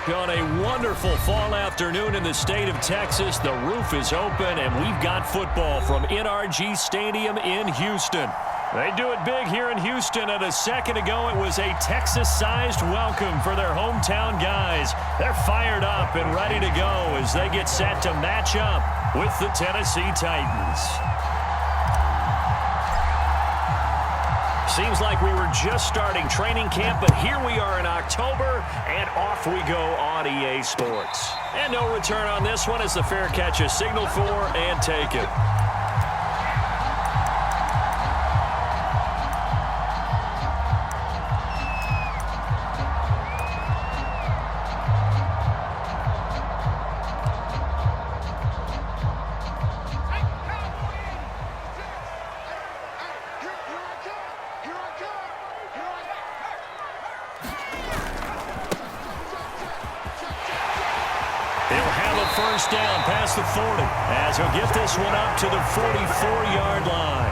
On a wonderful fall afternoon in the state of Texas, the roof is open, and we've got football from NRG Stadium in Houston. They do it big here in Houston, and a second ago it was a Texas-sized welcome for their hometown guys. They're fired up and ready to go as they get set to match up with the Tennessee Titans. Seems like we were just starting training camp, but here we are in October, and off we go on EA Sports. And no return on this one as the fair catch is signaled for and taken. First down past the 40 as he'll get this one up to the 44-yard line.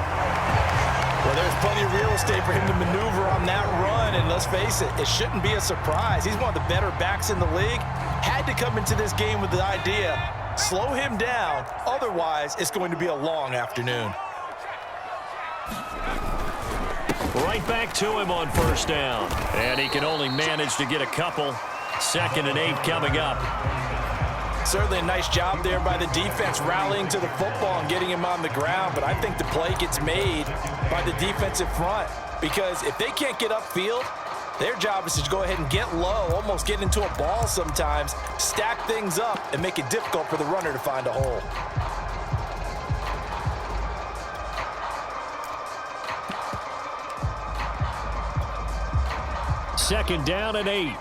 Well, there's plenty of real estate for him to maneuver on that run, and let's face it, it shouldn't be a surprise. He's one of the better backs in the league. Had to come into this game with the idea, slow him down, otherwise it's going to be a long afternoon. Right back to him on first down, and he can only manage to get a couple. 2nd and 8 coming up. Certainly a nice job there by the defense rallying to the football and getting him on the ground, but I think the play gets made by the defensive front because if they can't get upfield, their job is to go ahead and get low, almost get into a ball sometimes, stack things up, and make it difficult for the runner to find a hole. Second down and 8.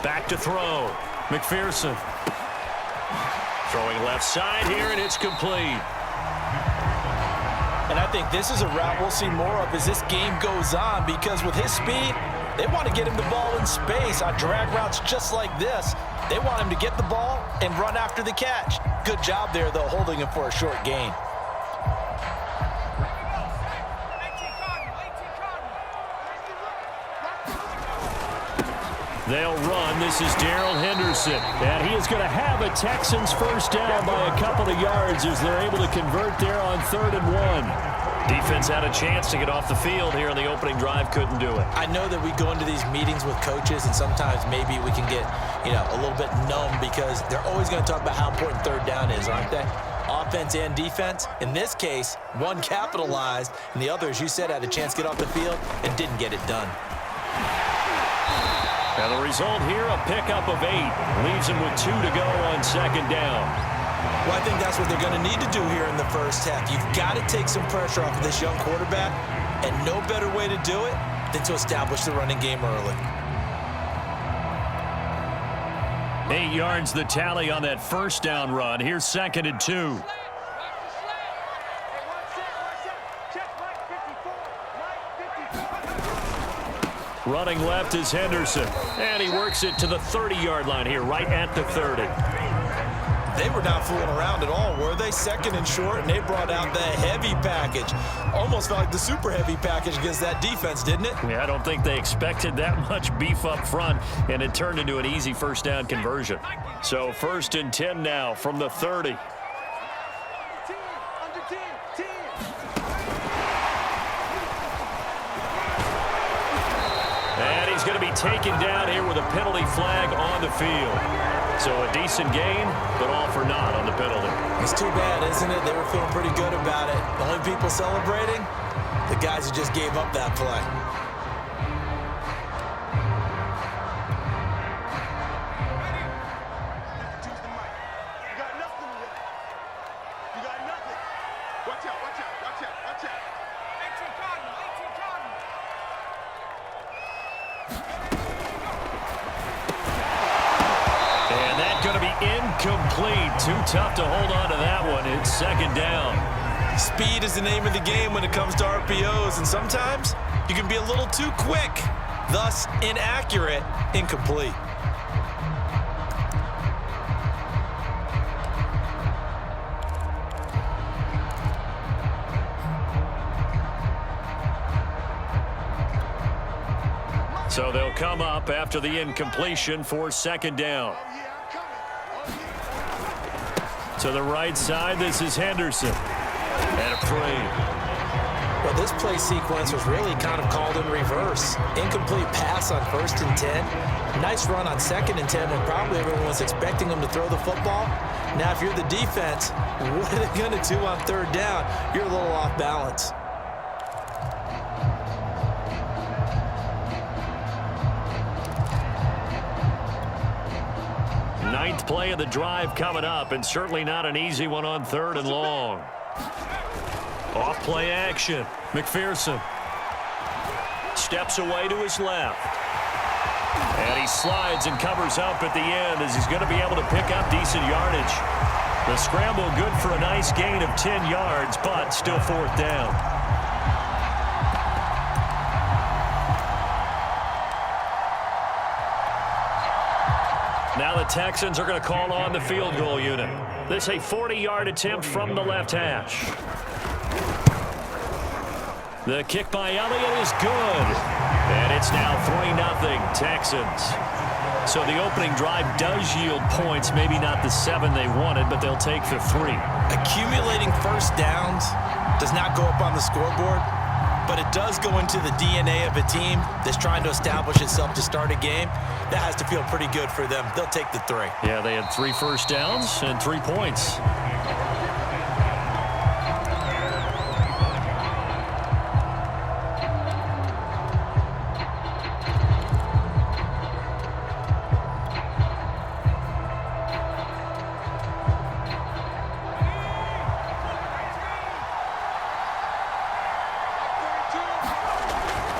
Back to throw. McPherson. Throwing left side here, and it's complete. And I think this is a route we'll see more of as this game goes on because with his speed, they want to get him the ball in space on drag routes just like this. They want him to get the ball and run after the catch. Good job there, though, holding him for a short gain. They'll run. This is Darrell Henderson. And he is going to have a Texans first down by a couple of yards as they're able to convert there on 3rd and 1. Defense had a chance to get off the field here on the opening drive. Couldn't do it. I know that we go into these meetings with coaches, and sometimes maybe we can get, a little bit numb because they're always going to talk about how important 3rd down is, aren't they? Offense and defense. In this case, one capitalized, and the other, as you said, had a chance to get off the field and didn't get it done. And the result here, a pickup of 8. Leaves him with 2 to go on 2nd down. Well, I think that's what they're going to need to do here in the first half. You've got to take some pressure off of this young quarterback, and no better way to do it than to establish the running game early. 8 yards the tally on that first down run. Here's 2nd and 2. Running left is Henderson, and he works it to the 30-yard line here, right at the 30. They were not fooling around at all, were they? 2nd and short, and they brought out the heavy package. Almost felt like the super heavy package against that defense, didn't it? Yeah, I don't think they expected that much beef up front, and it turned into an easy first down conversion. So 1st and 10 now from the 30. And he's going to be taken down here with a penalty flag on the field. So a decent gain, but all for naught on the penalty. It's too bad, isn't it? They were feeling pretty good about it. The only people celebrating, the guys who just gave up that play. Incomplete. Too tough to hold on to that one. It's 2nd down. Speed is the name of the game when it comes to RPOs, and sometimes you can be a little too quick, thus inaccurate, incomplete. So they'll come up after the incompletion for second down. To the right side, this is Henderson. And a free. Well, this play sequence was really kind of called in reverse. Incomplete pass on 1st and 10. Nice run on 2nd and 10 when probably everyone was expecting them to throw the football. Now, if you're the defense, what are they going to do on 3rd down? You're a little off balance. Ninth play of the drive coming up, and certainly not an easy one on 3rd and long. Off play action. McPherson steps away to his left. And he slides and covers up at the end as he's going to be able to pick up decent yardage. The scramble good for a nice gain of 10 yards, but still 4th down. Now the Texans are going to call on the field goal unit. This a 40-yard attempt from the left hash. The kick by Elliott is good. And it's now 3-0 Texans. So the opening drive does yield points. Maybe not the 7 they wanted, but they'll take the 3. Accumulating first downs does not go up on the scoreboard, but it does go into the DNA of a team that's trying to establish itself to start a game. That has to feel pretty good for them. They'll take the 3. Yeah, they had 3 first downs and 3 points.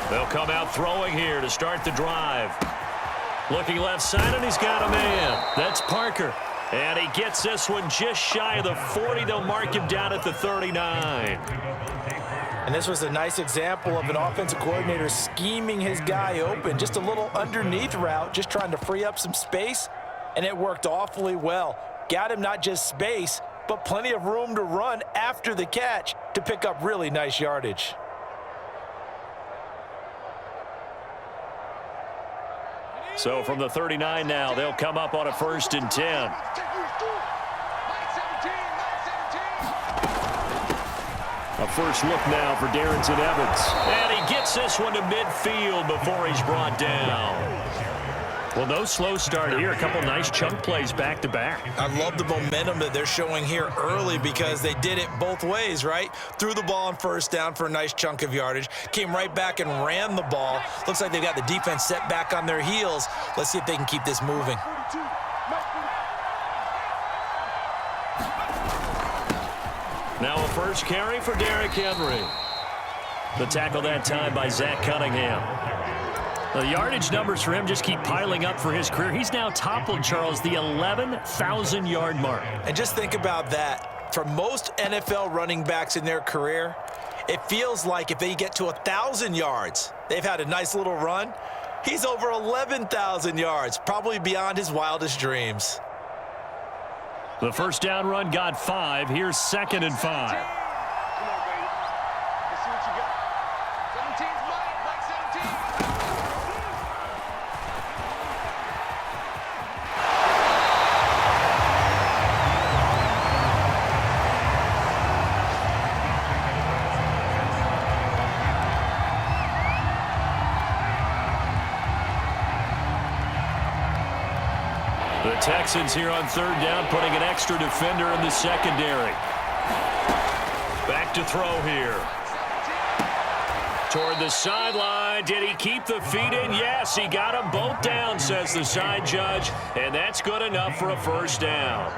They'll come out throwing here to start the drive. Looking left side, and he's got a man. That's Parker. And he gets this one just shy of the 40. They'll mark him down at the 39. And this was a nice example of an offensive coordinator scheming his guy open. Just a little underneath route, just trying to free up some space, and it worked awfully well. Got him not just space, but plenty of room to run after the catch to pick up really nice yardage. So from the 39 now, they'll come up on a 1st and 10. A first look now for Darrington Evans. And he gets this one to midfield before he's brought down. Well, no slow start here. A couple nice chunk plays back-to-back. I love the momentum that they're showing here early because they did it both ways, right? Threw the ball on 1st down for a nice chunk of yardage. Came right back and ran the ball. Looks like they've got the defense set back on their heels. Let's see if they can keep this moving. Now a first carry for Derrick Henry. The tackle that time by Zach Cunningham. The yardage numbers for him just keep piling up for his career. He's now toppled, Charles, the 11,000-yard mark. And just think about that. For most NFL running backs in their career, it feels like if they get to 1,000 yards, they've had a nice little run. He's over 11,000 yards, probably beyond his wildest dreams. The first down run got 5. Here's 2nd and 5. The Texans here on 3rd down, putting an extra defender in the secondary. Back to throw here. Toward the sideline. Did he keep the feet in? Yes, he got them both down, says the side judge. And that's good enough for a first down.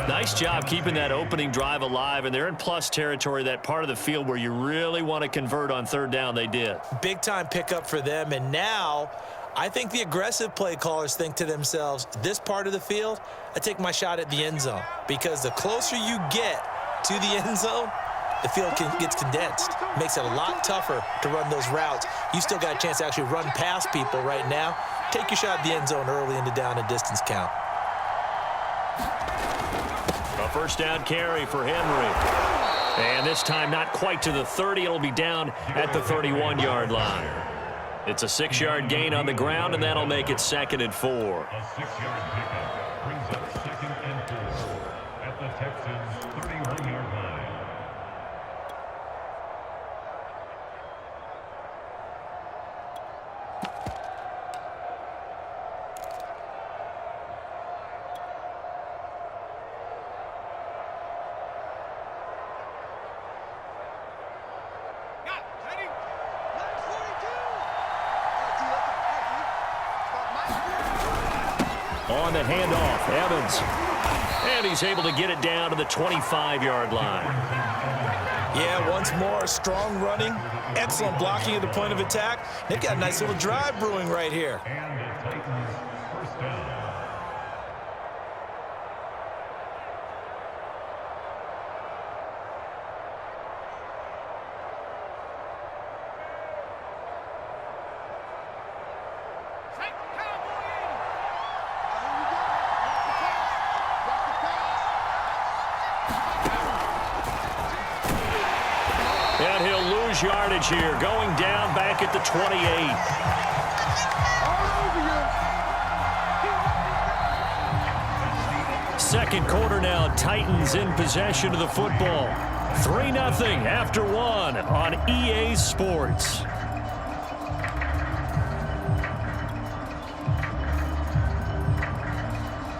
Nice job keeping that opening drive alive, and they're in plus territory, that part of the field where you really want to convert on 3rd down. They did. Big-time pickup for them, and now I think the aggressive play callers think to themselves, this part of the field, I take my shot at the end zone, because the closer you get to the end zone, the field gets condensed. Makes it a lot tougher to run those routes. You still got a chance to actually run past people right now. Take your shot at the end zone early in the down and distance count. A first down carry for Henry. And this time not quite to the 30. It'll be down at the 31-yard line. It's a 6-yard gain on the ground, and that'll make it 2nd and 4. A 6-yard pickup brings up 2nd and 4 at the Texans' 31-yard line. On the handoff, Evans. And he's able to get it down to the 25-yard line. Yeah, once more, strong running, excellent blocking at the point of attack. They've got a nice little drive brewing right here. And the Titans first down. And he'll lose yardage here, going down back at the 28. Second quarter now, Titans in possession of the football. 3-0 after 1 on EA Sports.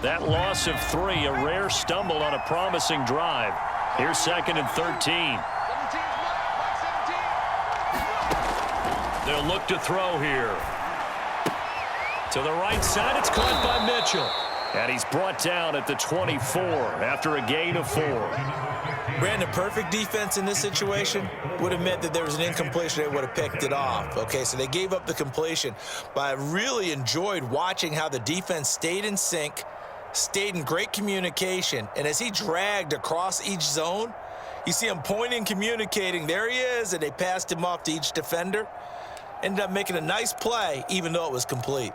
That loss of 3, a rare stumble on a promising drive. Here's 2nd and 13. They'll look to throw here. To the right side, it's caught by Mitchell. And he's brought down at the 24 after a gain of 4. Brandon, perfect defense in this situation would have meant that there was an incompletion. They would have picked it off. Okay, so they gave up the completion. But I really enjoyed watching how the defense stayed in sync, stayed in great communication. And as he dragged across each zone, you see him pointing, communicating. There he is, and they passed him off to each defender. Ended up making a nice play, even though it was complete.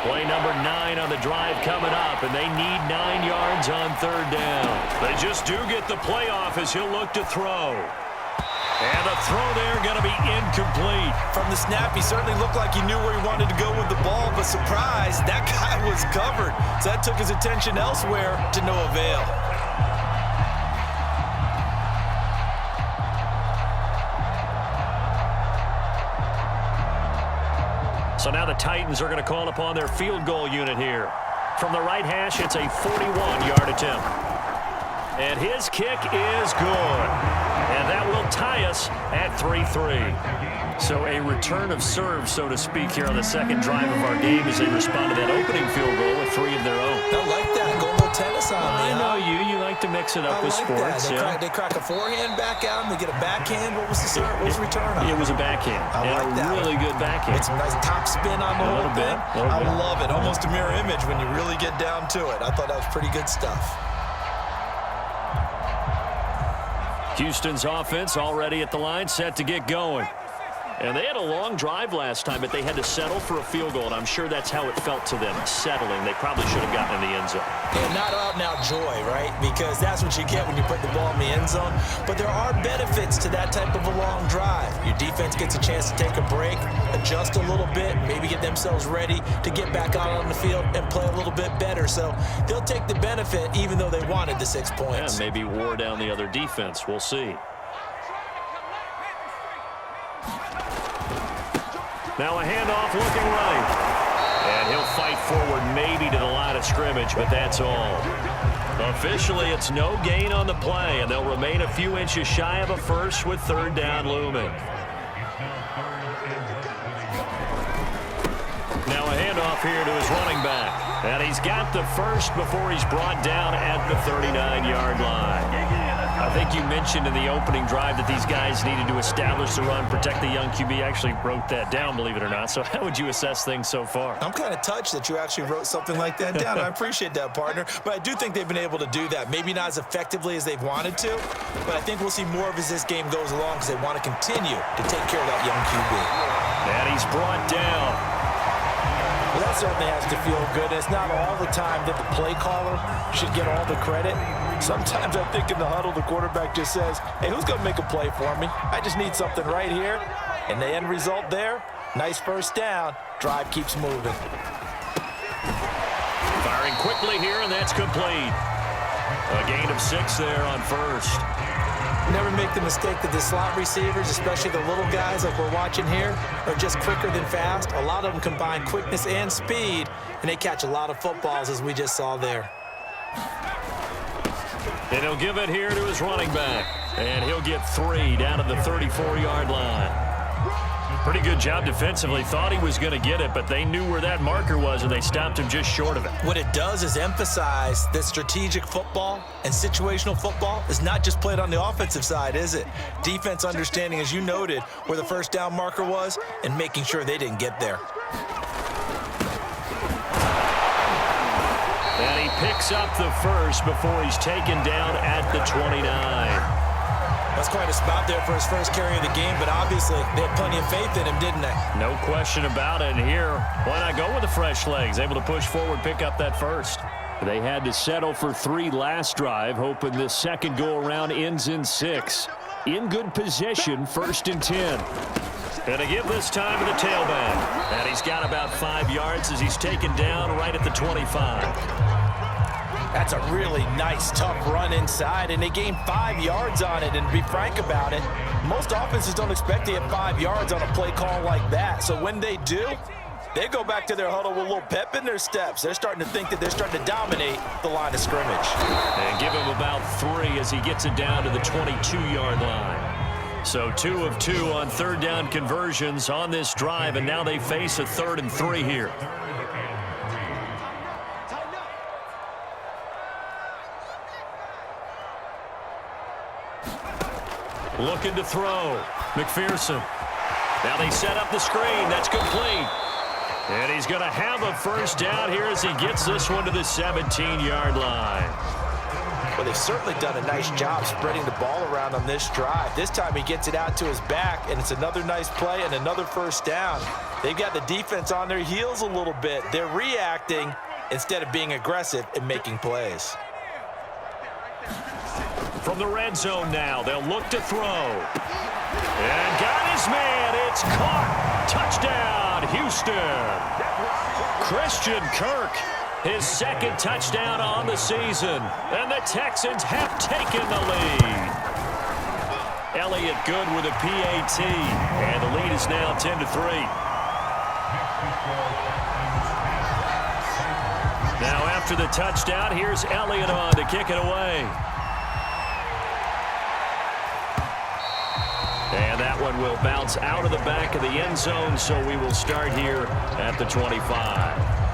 Play number 9 on the drive coming up, and they need 9 yards on 3rd down. They just do get the playoff as he'll look to throw. And the throw there going to be incomplete. From the snap, he certainly looked like he knew where he wanted to go with the ball, but surprise, that guy was covered. So that took his attention elsewhere to no avail. So now the Titans are going to call upon their field goal unit here. From the right hash, it's a 41-yard attempt. And his kick is good. And that will tie us at 3-3. So a return of serve, so to speak, here on the second drive of our game as they respond to that opening field goal with 3 of their own. I like that. Go a little tennis on me. I know you. You like to mix it up with sports. They crack a forehand back out and they get a backhand. What was the serve? What was the return on? It was a backhand. I like that. Really good backhand. It's a nice top spin on the whole thing. I love it. Almost a mirror image when you really get down to it. I thought that was pretty good stuff. Houston's offense already at the line, set to get going. And they had a long drive last time, but they had to settle for a field goal, and I'm sure that's how it felt to them, settling. They probably should have gotten in the end zone. And not out-and-out joy, right? Because that's what you get when you put the ball in the end zone. But there are benefits to that type of a long drive. Your defense gets a chance to take a break, adjust a little bit, maybe get themselves ready to get back out on the field and play a little bit better. So they'll take the benefit even though they wanted the 6 points. Yeah, maybe wore down the other defense. We'll see. Now a handoff looking right. And he'll fight forward maybe to the line of scrimmage, but that's all. Officially, it's no gain on the play, and they'll remain a few inches shy of a first with 3rd down looming. Now a handoff here to his running back. And he's got the first before he's brought down at the 39-yard line. I think you mentioned in the opening drive that these guys needed to establish the run, protect the young QB. I actually wrote that down, believe it or not. So how would you assess things so far? I'm kind of touched that you actually wrote something like that down. I appreciate that, partner. But I do think they've been able to do that. Maybe not as effectively as they've wanted to, but I think we'll see more of as this game goes along because they want to continue to take care of that young QB. And he's brought down. Well, that certainly has to feel good. It's not all the time that the play caller should get all the credit. Sometimes I think in the huddle, the quarterback just says, hey, who's going to make a play for me? I just need something right here. And the end result there, nice first down. Drive keeps moving. Firing quickly here, and that's complete. A gain of 6 there on first. Never make the mistake that the slot receivers, especially the little guys like we're watching here, are just quicker than fast. A lot of them combine quickness and speed, and they catch a lot of footballs, as we just saw there. And he'll give it here to his running back. And he'll get 3 down to the 34-yard line. Pretty good job defensively. Thought he was going to get it, but they knew where that marker was, and they stopped him just short of it. What it does is emphasize that strategic football and situational football is not just played on the offensive side, is it? Defense understanding, as you noted, where the first down marker was and making sure they didn't get there. And he picks up the first before he's taken down at the 29. That's quite a spot there for his first carry of the game, but obviously they had plenty of faith in him, didn't they? No question about it. And here, why not go with the fresh legs? Able to push forward, pick up that first. They had to settle for 3 last drive, hoping this second go-around ends in 6. In good position, 1st and 10. And to give this time to the tailback. And he's got about 5 yards as he's taken down right at the 25. That's a really nice, tough run inside, and they gained 5 yards on it. And to be frank about it, most offenses don't expect to get 5 yards on a play call like that. So when they do, they go back to their huddle with a little pep in their steps. They're starting to think that they're starting to dominate the line of scrimmage. And give him about 3 as he gets it down to the 22-yard line. So 2 of 2 on third down conversions on this drive, and now they face a 3rd and 3 here. Looking to throw. McPherson. Now they set up the screen. That's complete. And he's going to have a first down here as he gets this one to the 17-yard line. Well, they've certainly done a nice job spreading the ball around on this drive. This time he gets it out to his back, and it's another nice play and another first down. They've got the defense on their heels a little bit. They're reacting instead of being aggressive and making plays. From the red zone now, they'll look to throw. And got his man. It's caught. Touchdown, Houston. Christian Kirk, his 2nd touchdown on the season. And the Texans have taken the lead. Elliott good with a PAT. And the lead is now 10-3. Now after the touchdown, here's Elliott on to kick it away. And that one will bounce out of the back of the end zone, so we will start here at the 25.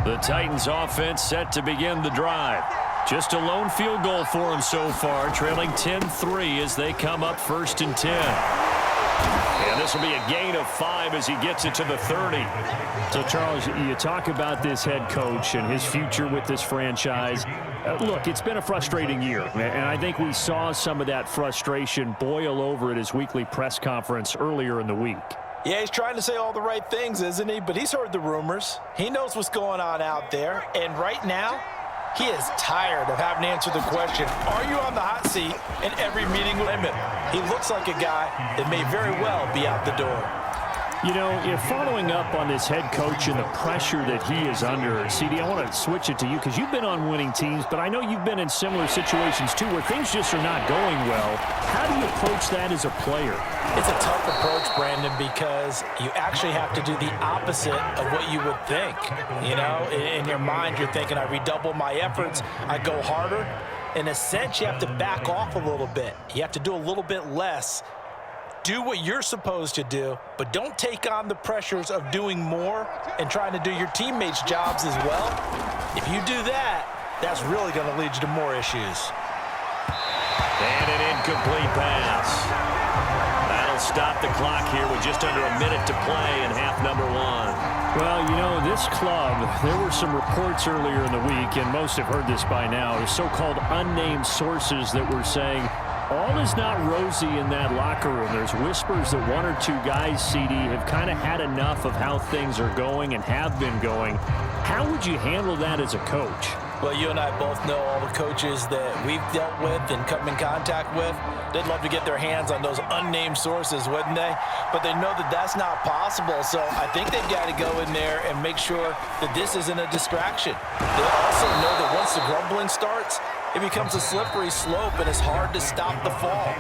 The Titans offense set to begin the drive. Just a lone field goal for them so far, trailing 10-3 as they come up 1st and 10. And this will be a gain of 5 as he gets it to the 30. So, Charles, you talk about this head coach and his future with this franchise. Look, it's been a frustrating year, and I think we saw some of that frustration boil over at his weekly press conference earlier in the week. Yeah, he's trying to say all the right things, isn't he? But he's heard the rumors. He knows what's going on out there. And right now, he is tired of having to answer the question, are you on the hot seat in every meeting with him? He looks like a guy that may very well be out the door. You know, following up on this head coach and the pressure that he is under, CD, I want to switch it to you because you've been on winning teams, but I know you've been in similar situations too where things just are not going well. How do you approach that as a player? It's a tough approach, Brandon, because you actually have to do the opposite of what you would think. You know, in your mind, you're thinking, I redouble my efforts, I go harder. In a sense, you have to back off a little bit. You have to do a little bit less do what you're supposed to do, but don't take on the pressures of doing more and trying to do your teammates' jobs as well. If you do that, that's really going to lead you to more issues. And an incomplete pass. That'll stop the clock here with just under a minute to play in half number one. Well, you know, this club, there were some reports earlier in the week, and most have heard this by now, the so-called unnamed sources that were saying all is not rosy in that locker room. There's whispers that one or two guys, CD, have kind of had enough of how things are going and have been going. How would you handle that as a coach? Well, you and I both know all the coaches that we've dealt with and come in contact with. They'd love to get their hands on those unnamed sources, wouldn't they? But they know that that's not possible, so I think they've got to go in there and make sure that this isn't a distraction. They also know that once the grumbling starts, it becomes a slippery slope, and it's hard to stop the fall.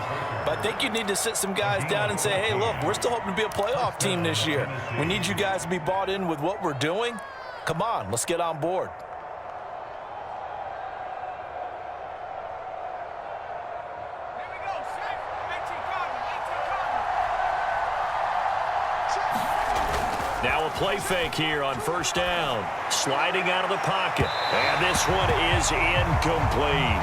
But I think you need to sit some guys down and say, hey, look, we're still hoping to be a playoff team this year. We need you guys to be bought in with what we're doing. Come on, let's get on board. Now a play fake here on first down. Sliding out of the pocket. And this one is incomplete.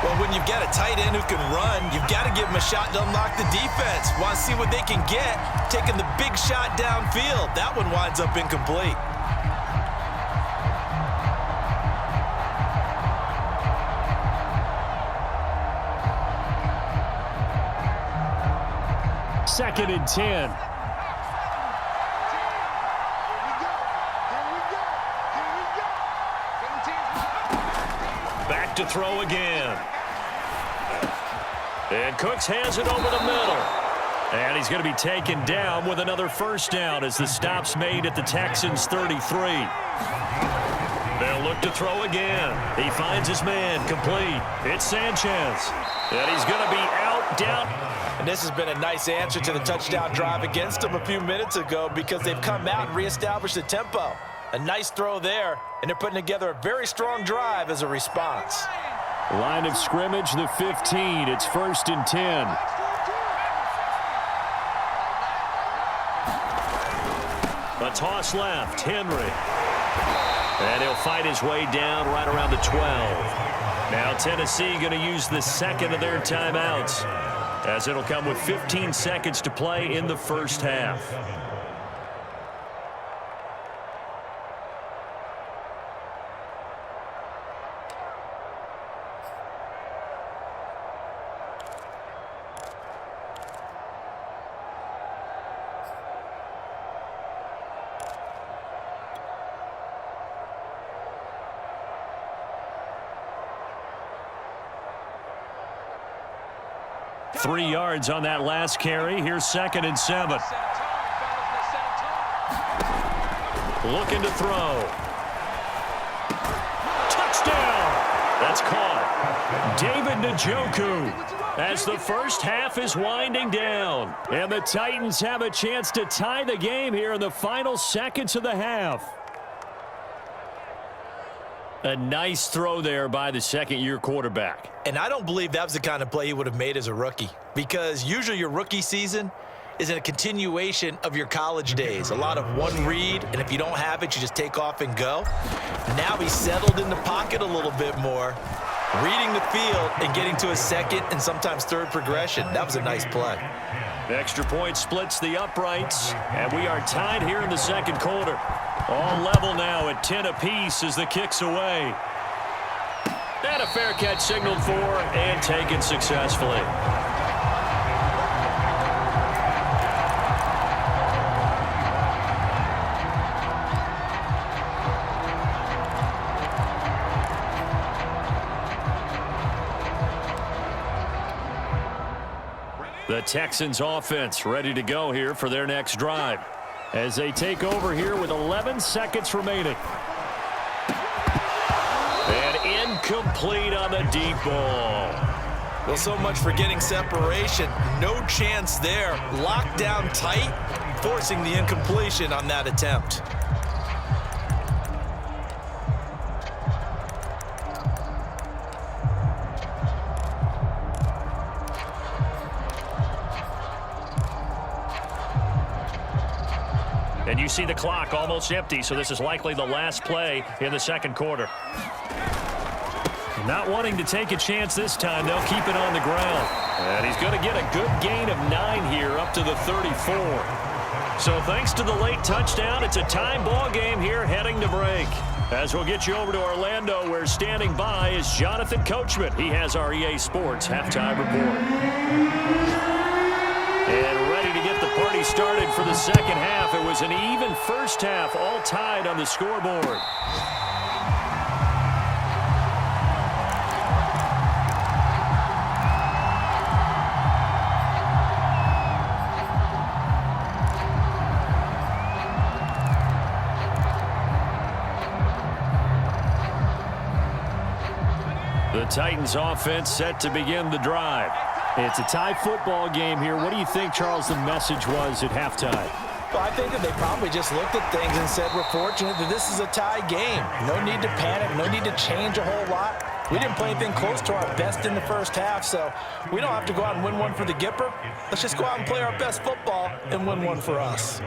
Well, when you've got a tight end who can run, you've got to give him a shot to unlock the defense. Want to see what they can get, taking the big shot downfield. That one winds up incomplete. Second and 10. Back to throw again. And Cooks has it over the middle. And he's going to be taken down with another first down as the stop's made at the Texans' 33. They'll look to throw again. He finds his man complete. It's Sanchez. And he's going to be out, down. And this has been a nice answer to the touchdown drive against them a few minutes ago because they've come out and reestablished the tempo. A nice throw there, and they're putting together a very strong drive as a response. Line of scrimmage, the 15. It's first and 10. A toss left, Henry. And he'll fight his way down right around the 12. Now Tennessee going to use the second of their timeouts, as it'll come with 15 seconds to play in the first half. Three yards on that last carry. Here's second and 7. Looking to throw. Touchdown! That's caught. David Njoku as the first half is winding down. And the Titans have a chance to tie the game here in the final seconds of the half. A nice throw there by the second-year quarterback. And I don't believe that was the kind of play he would have made as a rookie, because usually your rookie season is a continuation of your college days. A lot of one read, and if you don't have it, you just take off and go. Now he's settled in the pocket a little bit more, reading the field and getting to a second and sometimes third progression. That was a nice play. The extra point splits the uprights, and we are tied here in the second quarter. All level now at 10 apiece as the kick's away. And a fair catch signaled for and taken successfully. The Texans offense ready to go here for their next drive, as they take over here with 11 seconds remaining. And incomplete on the deep ball. Well, so much for getting separation. No chance there. Locked down tight, forcing the incompletion on that attempt. And you see the clock almost empty, so this is likely the last play in the second quarter. Not wanting to take a chance this time, they'll keep it on the ground. And he's going to get a good gain of 9 here up to the 34. So thanks to the late touchdown, it's a tie ball game here heading to break. As we'll get you over to Orlando, where standing by is Jonathan Coachman. He has our EA Sports halftime report. And ready to get the party started for the second half. It was an even first half, all tied on the scoreboard. The Titans offense set to begin the drive. It's a tie football game here. What do you think, Charles, the message was at halftime? Well, I think that they probably just looked at things and said, we're fortunate that this is a tie game. No need to panic, no need to change a whole lot. We didn't play anything close to our best in the first half, so we don't have to go out and win one for the Gipper. Let's just go out and play our best football and win one for us.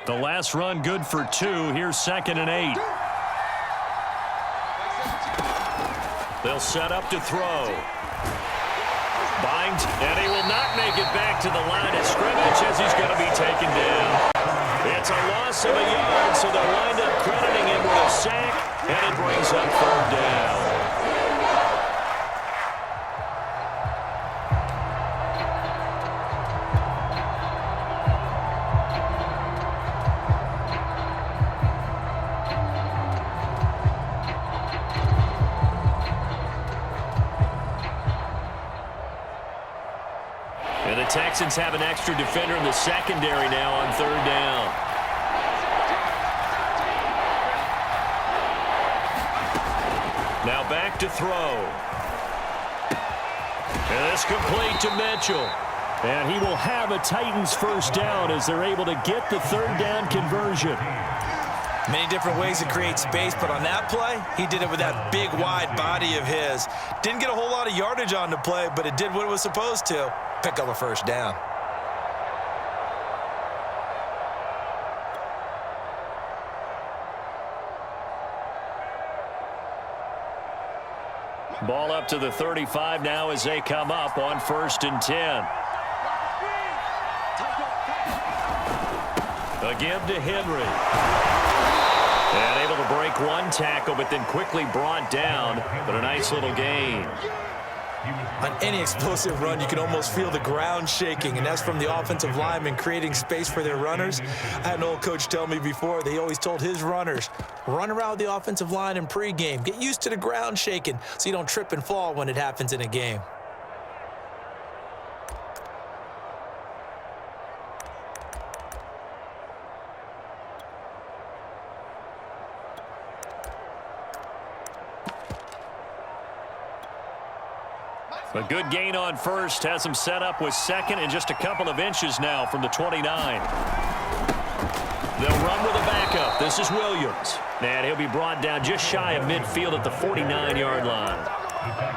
The last run good for 2. Here's 2nd and 8. They'll set up to throw. Binds, and he will not make it back to the line of scrimmage as he's going to be taken down. It's a loss of a yard, so they'll wind up crediting him with a sack, and it brings up 3rd down. And the Texans have an extra defender in the secondary now on 3rd down. Now back to throw. And it's complete to Mitchell. And he will have a Titans first down as they're able to get the 3rd down conversion. Many different ways to create space, but on that play, he did it with that big, wide body of his. Didn't get a whole lot of yardage on the play, but it did what it was supposed to. Pick up a first down. Ball up to the 35 now as they come up on 1st and 10. Again to Henry. And able to break one tackle, but then quickly brought down. But a nice little gain. On any explosive run, you can almost feel the ground shaking, and that's from the offensive linemen creating space for their runners. I had an old coach tell me before, they always told his runners, run around the offensive line in pregame. Get used to the ground shaking so you don't trip and fall when it happens in a game. A good gain on 1st has him set up with 2nd and just a couple of inches now from the 29. They'll run with a backup. This is Williams. And he'll be brought down just shy of midfield at the 49-yard line.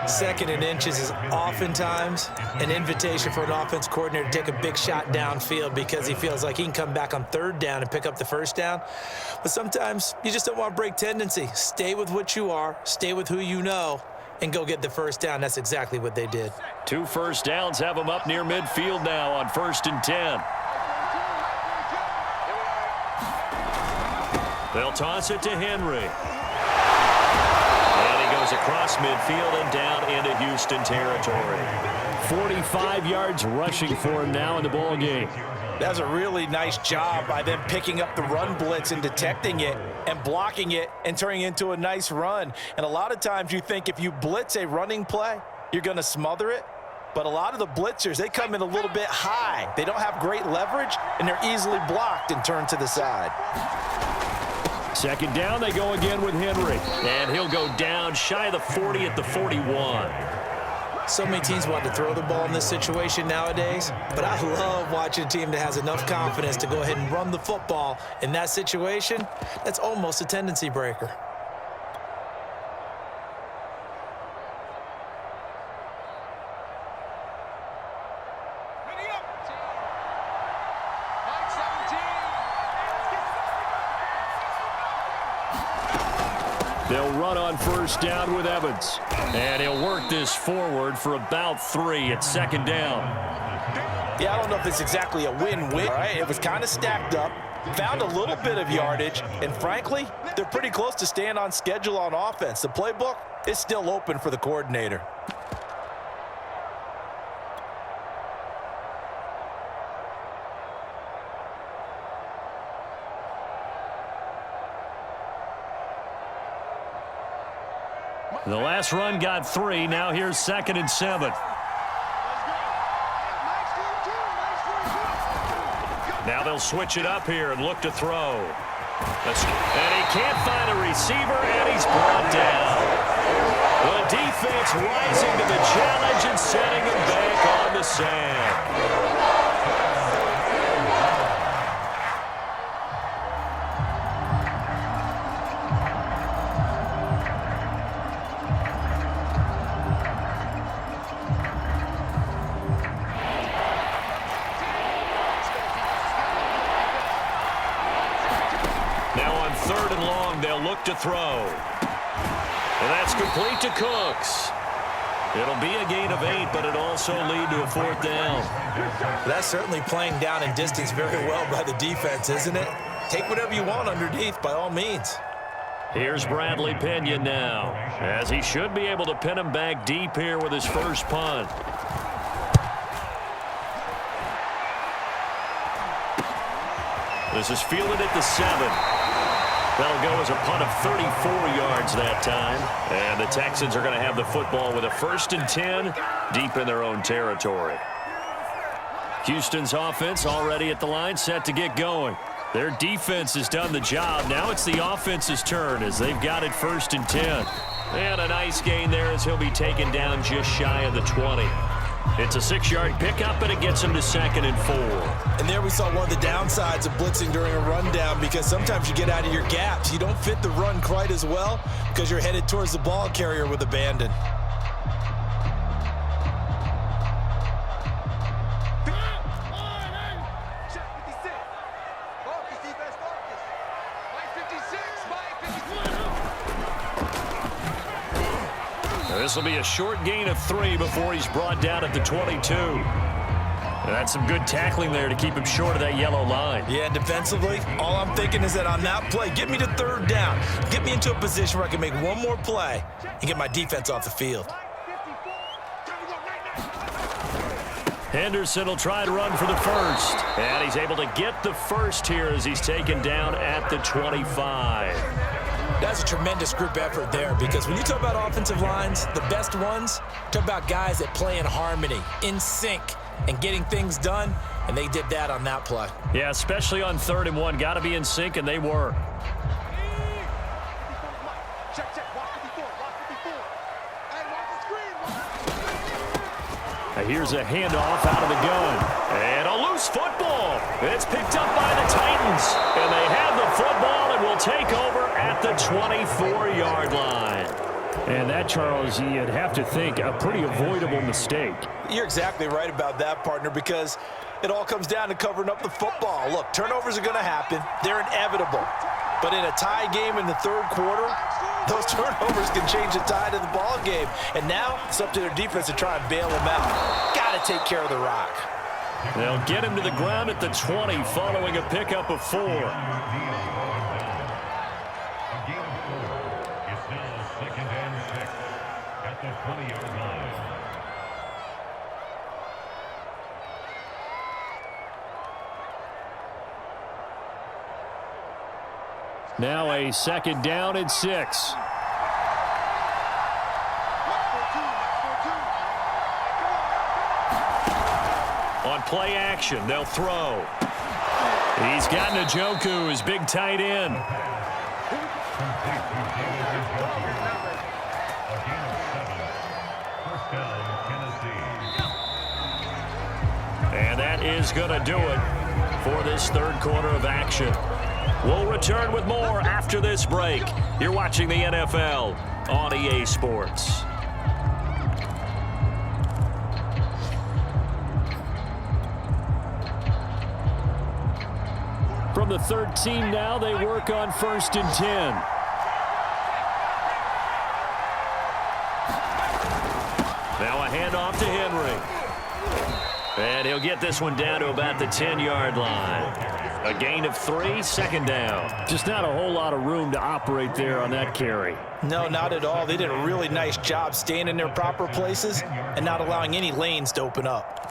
2nd and inches is oftentimes an invitation for an offense coordinator to take a big shot downfield because he feels like he can come back on 3rd down and pick up the first down. But sometimes you just don't want to break tendency. Stay with what you are. Stay with who you know. And go get the first down. That's exactly what they did. 2 first downs have them up near midfield now on 1st and 10. They'll toss it to Henry. And he goes across midfield and down into Houston territory. 45 yards rushing for him now in the ball game. That was a really nice job by them picking up the run blitz and detecting it and blocking it and turning it into a nice run. And a lot of times you think if you blitz a running play, you're going to smother it. But a lot of the blitzers, they come in a little bit high. They don't have great leverage, and they're easily blocked and turned to the side. 2nd down, they go again with Henry. And he'll go down shy of the 40 at the 41. So many teams want to throw the ball in this situation nowadays, but I love watching a team that has enough confidence to go ahead and run the football. In that situation, that's almost a tendency breaker. They'll run on first down with Evans. And he'll work this forward for about 3 at second down. Yeah, I don't know if it's exactly a win-win, right? It was kind of stacked up, found a little bit of yardage, and frankly, they're pretty close to staying on schedule on offense. The playbook is still open for the coordinator. The last run got 3. Now here's 2nd and 7. Now they'll switch it up here and look to throw. And he can't find a receiver, and he's brought down. The defense rising to the challenge and setting him back on the sand. They'll look to throw. And that's complete to Cooks. It'll be a gain of 8, but it'll also lead to a 4th down. That's certainly playing down in distance very well by the defense, isn't it? Take whatever you want underneath, by all means. Here's Bradley Pinion now, as he should be able to pin him back deep here with his first punt. This is fielded at the 7. That'll go as a punt of 34 yards that time. And the Texans are going to have the football with a 1st and 10 deep in their own territory. Houston's offense already at the line, set to get going. Their defense has done the job. Now it's the offense's turn as they've got it 1st and 10. And a nice gain there as he'll be taken down just shy of the 20. It's a 6-yard pickup, and it gets him to 2nd and 4. And there we saw one of the downsides of blitzing during a rundown, because sometimes you get out of your gaps. You don't fit the run quite as well because you're headed towards the ball carrier with abandon. This will be a short gain of 3 before he's brought down at the 22. That's some good tackling there to keep him short of that yellow line. Yeah, defensively, all I'm thinking is that on that play, get me to 3rd down. Get me into a position where I can make one more play and get my defense off the field. Henderson will try to run for the 1st. And he's able to get the 1st here as he's taken down at the 25. That's a tremendous group effort there, because when you talk about offensive lines, the best ones, talk about guys that play in harmony, in sync, and getting things done, and they did that on that play. Yeah, especially on 3rd and 1. Got to be in sync, and they were. Here's a handoff out of the gun. And a loose football. It's picked up by the Titans. And they have the football and will take over at the 24-yard line. And that, Charles, you'd have to think a pretty avoidable mistake. You're exactly right about that, partner, because it all comes down to covering up the football. Look, turnovers are going to happen. They're inevitable. But in a tie game in the 3rd quarter, those turnovers can change the tide of the ball game. And now it's up to their defense to try and bail them out. Got to take care of the rock. They'll get him to the ground at the 20 following a pickup of 4. Now a 2nd down and 6. On play action, they'll throw. He's got Njoku, his big tight end. First down, is going to do it for this third quarter of action. We'll return with more after this break. You're watching the NFL on EA Sports. From the 13 now, they work on 1st and 10. Now a handoff to Henry. And he'll get this one down to about the 10-yard line. A gain of 3, 2nd down. Just not a whole lot of room to operate there on that carry. No, not at all. They did a really nice job staying in their proper places and not allowing any lanes to open up.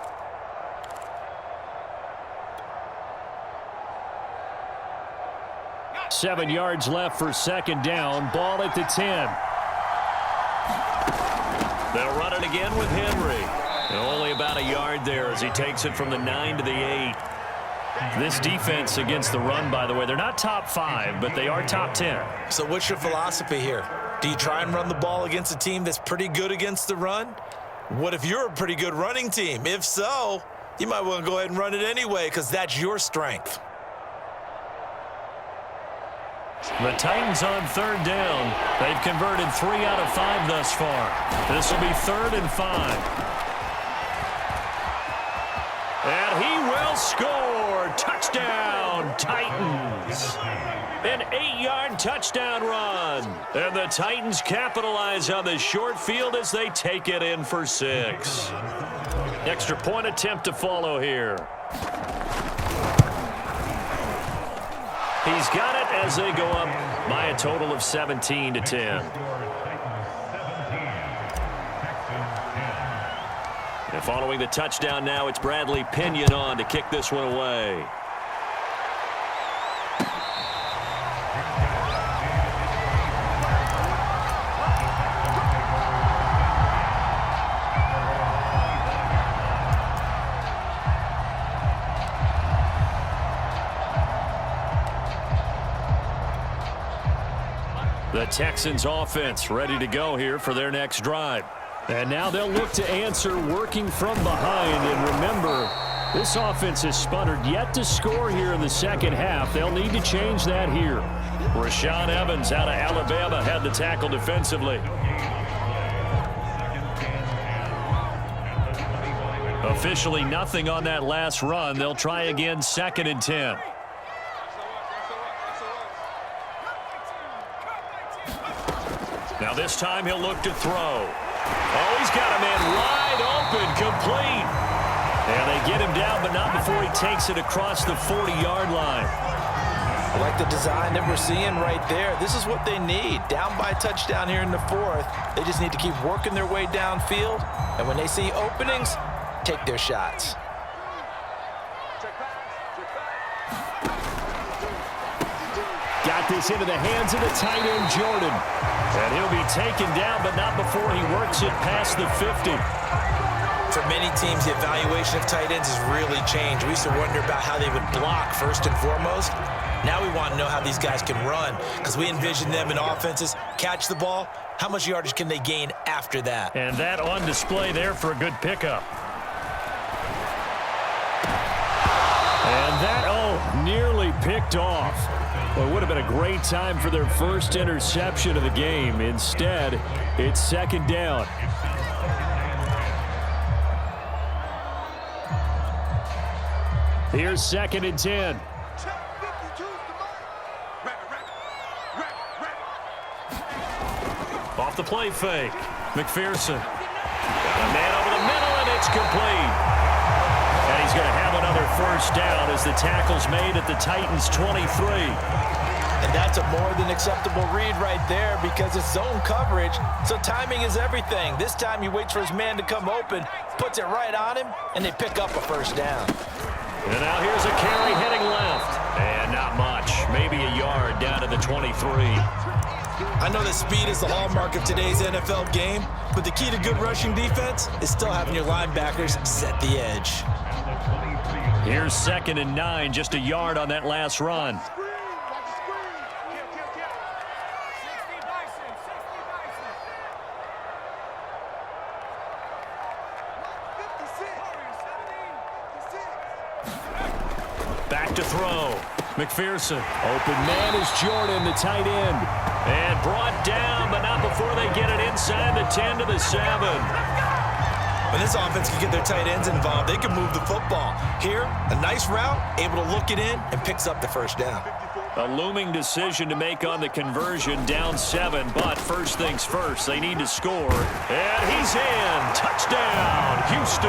Seven yards left for 2nd down. Ball at the 10. They'll run it again with Henry. And only about a yard there as he takes it from the 9 to the 8. This defense against the run, by the way, they're not top 5, but they are top 10. So what's your philosophy here? Do you try and run the ball against a team that's pretty good against the run? What if you're a pretty good running team? If so, you might want to go ahead and run it anyway because that's your strength. The Titans on 3rd down. They've converted 3 out of 5 thus far. This will be 3rd and 5. And he will score. Touchdown, Titans. An 8-yard touchdown run. And the Titans capitalize on the short field as they take it in for 6. Extra point attempt to follow here. He's got it as they go up by a total of 17 to 10. And following the touchdown now, it's Bradley Pinion on to kick this one away. The Texans offense ready to go here for their next drive. And now they'll look to answer working from behind. And remember, this offense has sputtered yet to score here in the second half. They'll need to change that here. Rashaan Evans out of Alabama had the tackle defensively. Officially nothing on that last run. They'll try again 2nd and 10. Now this time he'll look to throw. Oh, he's got a man wide open, complete. And they get him down, but not before he takes it across the 40-yard line. I like the design that we're seeing right there. This is what they need. Down by a touchdown here in the 4th. They just need to keep working their way downfield. And when they see openings, take their shots. Got this into the hands of the tight end, Jordan. And he'll be taken down, but not before he works it past the 50. For many teams, the evaluation of tight ends has really changed. We used to wonder about how they would block first and foremost. Now we want to know how these guys can run because we envision them in offenses, catch the ball. How much yardage can they gain after that? And that on display there for a good pickup. And that, nearly picked off. Well, it would have been a great time for their first interception of the game. Instead, it's 2nd down. Here's 2nd and 10. Off the play fake. McPherson. Got a man over the middle, and it's complete. And he's going to have another 1st down as the tackle's made at the Titans' 23. And that's a more than acceptable read right there because it's zone coverage, so timing is everything. This time he waits for his man to come open, puts it right on him, and they pick up a 1st down. And now here's a carry heading left. And not much. Maybe a yard down to the 23. I know that speed is the hallmark of today's NFL game, but the key to good rushing defense is still having your linebackers set the edge. Here's 2nd and 9, just a yard on that last run. Back to throw. McPherson. Open man is Jordan, the tight end. And brought down, but not before they get it inside the 10 to the 7. When this offense can get their tight ends involved, they can move the football. Here, a nice route, able to look it in, and picks up the first down. A looming decision to make on the conversion, down 7, but first things first, they need to score. And he's in. Touchdown, Houston.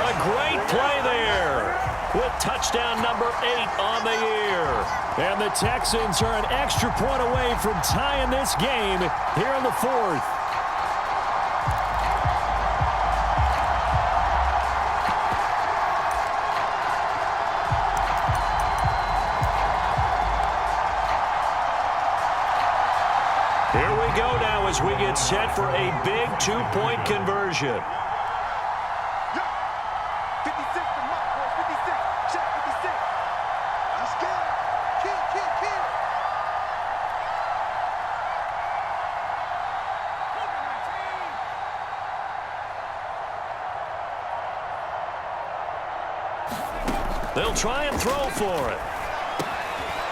A great play there with touchdown number 8 on the year. And the Texans are an extra point away from tying this game here in the 4th. Here we go now as we get set for a big 2-point conversion. They'll try and throw for it.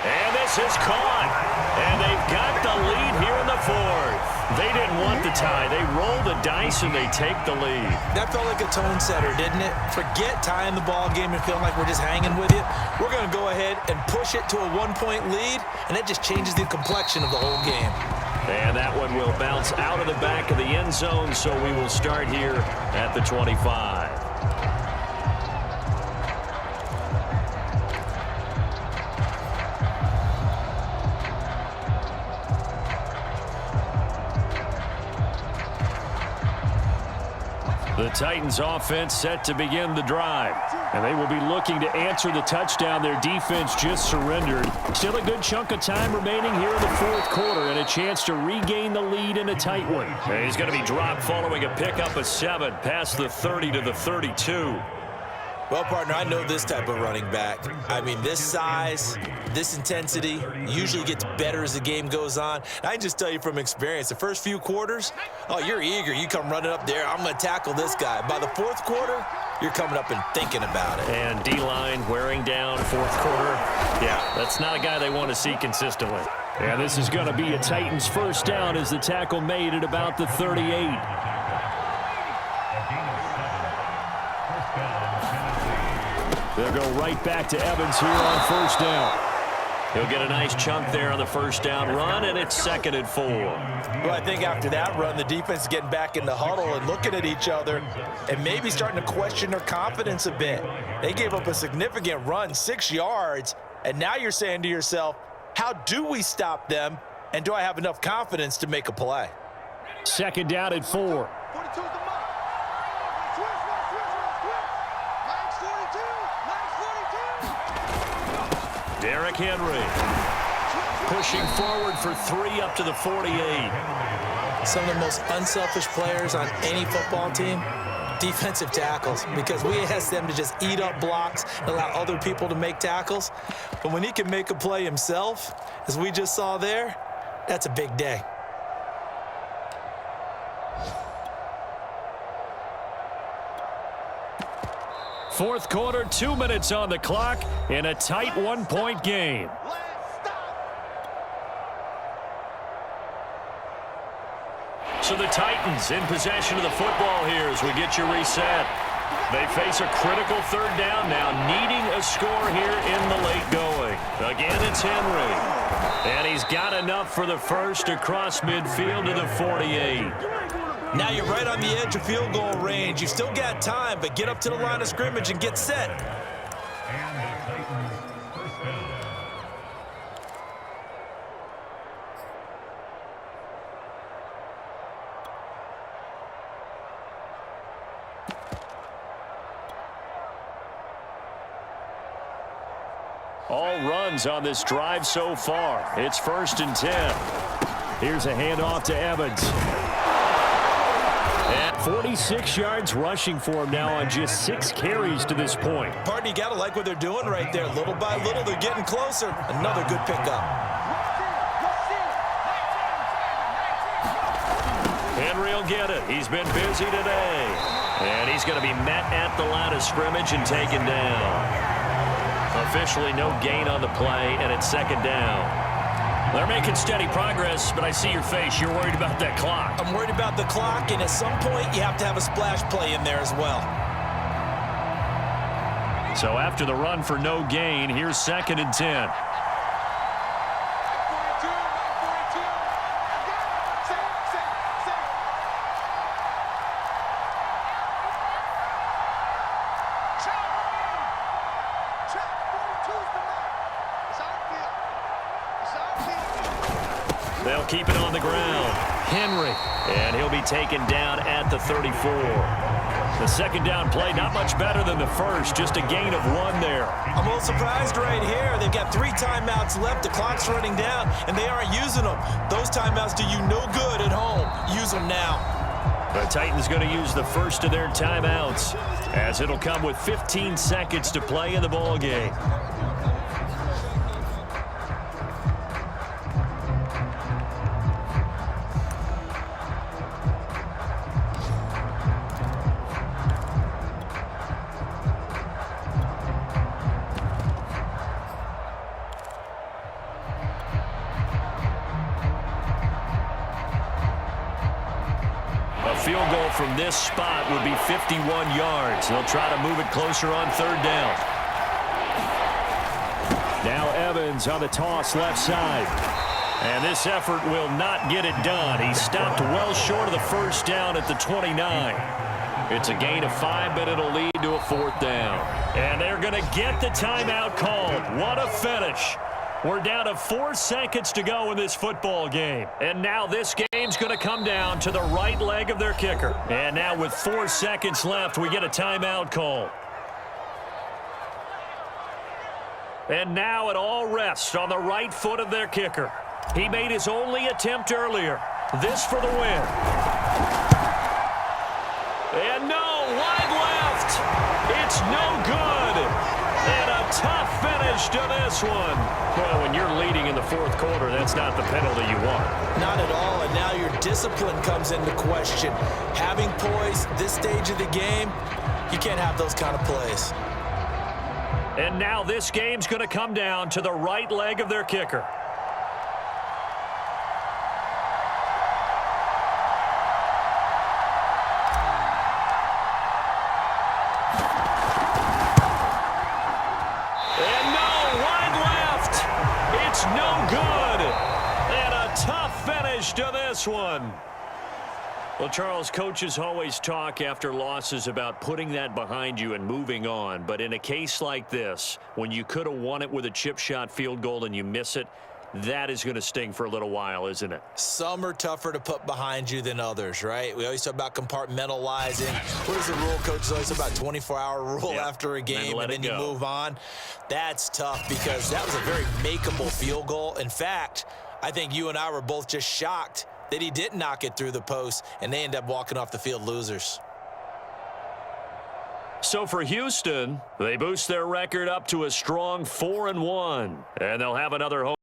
And this is caught. And they've got the lead here in the 4th. They didn't want the tie. They roll the dice and they take the lead. That felt like a tone setter, didn't it? Forget tying the ball game and feeling like we're just hanging with it. We're going to go ahead and push it to a 1-point lead, and that just changes the complexion of the whole game. And that one will bounce out of the back of the end zone, so we will start here at the 25. The Titans offense set to begin the drive. And they will be looking to answer the touchdown their defense just surrendered. Still a good chunk of time remaining here in the 4th quarter and a chance to regain the lead in a tight one. And he's going to be dropped following a pickup of 7 past the 30 to the 32. Well, partner, I know this type of running back. I mean, this size, this intensity usually gets better as the game goes on. I can just tell you from experience, the first few quarters, oh, you're eager. You come running up there, I'm going to tackle this guy. By the 4th quarter, you're coming up and thinking about it. And D-line wearing down 4th quarter. Yeah, that's not a guy they want to see consistently. And this is going to be a Titans first down as the tackle made at about the 38. They'll go right back to Evans here on first down. He'll get a nice chunk there on the first down run, and it's 2nd and 4. Well, I think after that run, the defense is getting back in the huddle and looking at each other and maybe starting to question their confidence a bit. They gave up a significant run, 6 yards, and now you're saying to yourself, how do we stop them, and do I have enough confidence to make a play? 2nd down and 4. Derrick Henry pushing forward for 3 up to the 48. Some of the most unselfish players on any football team, defensive tackles, because we ask them to just eat up blocks and allow other people to make tackles. But when he can make a play himself, as we just saw there, that's a big day. Fourth quarter, 2 minutes on the clock in a tight 1-point game. So the Titans in possession of the football here as we get you reset. They face a critical 3rd down now, needing a score here in the late going. Again, it's Henry. And he's got enough for the first across midfield to the 48. Now you're right on the edge of field goal range. You've still got time, but get up to the line of scrimmage and get set. And the Titans first down. All runs on this drive so far. It's 1st and 10. Here's a handoff to Evans. And 46 yards rushing for him now on just 6 carries to this point. Partner, you got to like what they're doing right there. Little by little, they're getting closer. Another good pickup. Henry will get it. He's been busy today. And he's going to be met at the line of scrimmage and taken down. A officially no gain on the play, and it's second down. They're making steady progress, but I see your face. You're worried about that clock. I'm worried about the clock, and at some point, you have to have a splash play in there as well. So after the run for no gain, here's 2nd and 10. They'll keep it on the ground. Henry. And he'll be taken down at the 34. The second down play, not much better than the first. Just a gain of 1 there. I'm a little surprised right here. They've got 3 timeouts left. The clock's running down, and they aren't using them. Those timeouts do you no good at home. Use them now. The Titans going to use the first of their timeouts, as it'll come with 15 seconds to play in the ball game. Field goal from this spot would be 51 yards. They'll try to move it closer on 3rd down. Now Evans on the toss left side. And this effort will not get it done. He stopped well short of the first down at the 29. It's a gain of 5, but it'll lead to a 4th down. And they're going to get the timeout called. What a finish. We're down to 4 seconds to go in this football game. And now this game's going to come down to the right leg of their kicker. And now with 4 seconds left, we get a timeout call. And now it all rests on the right foot of their kicker. He made his only attempt earlier. This for the win. And no, wide left. It's no good. And a tough finish to this one. Well, when you're leading in the 4th quarter, that's not the penalty you want. Not at all, and now your discipline comes into question. Having poise this stage of the game, you can't have those kind of plays. And now this game's going to come down to the right leg of their kicker. No good. And a tough finish to this one. Well, Charles, coaches always talk after losses about putting that behind you and moving on. But in a case like this, when you could have won it with a chip shot field goal and you miss it, that is going to sting for a little while, isn't it? Some are tougher to put behind you than others, right? We always talk about compartmentalizing. What is the rule, coach? Always about 24-hour rule after a game, and then you move on. That's tough because that was a very makeable field goal. In fact, I think you and I were both just shocked that he didn't knock it through the post, and they end up walking off the field losers. So for Houston, they boost their record up to a strong 4-1, and they'll have another home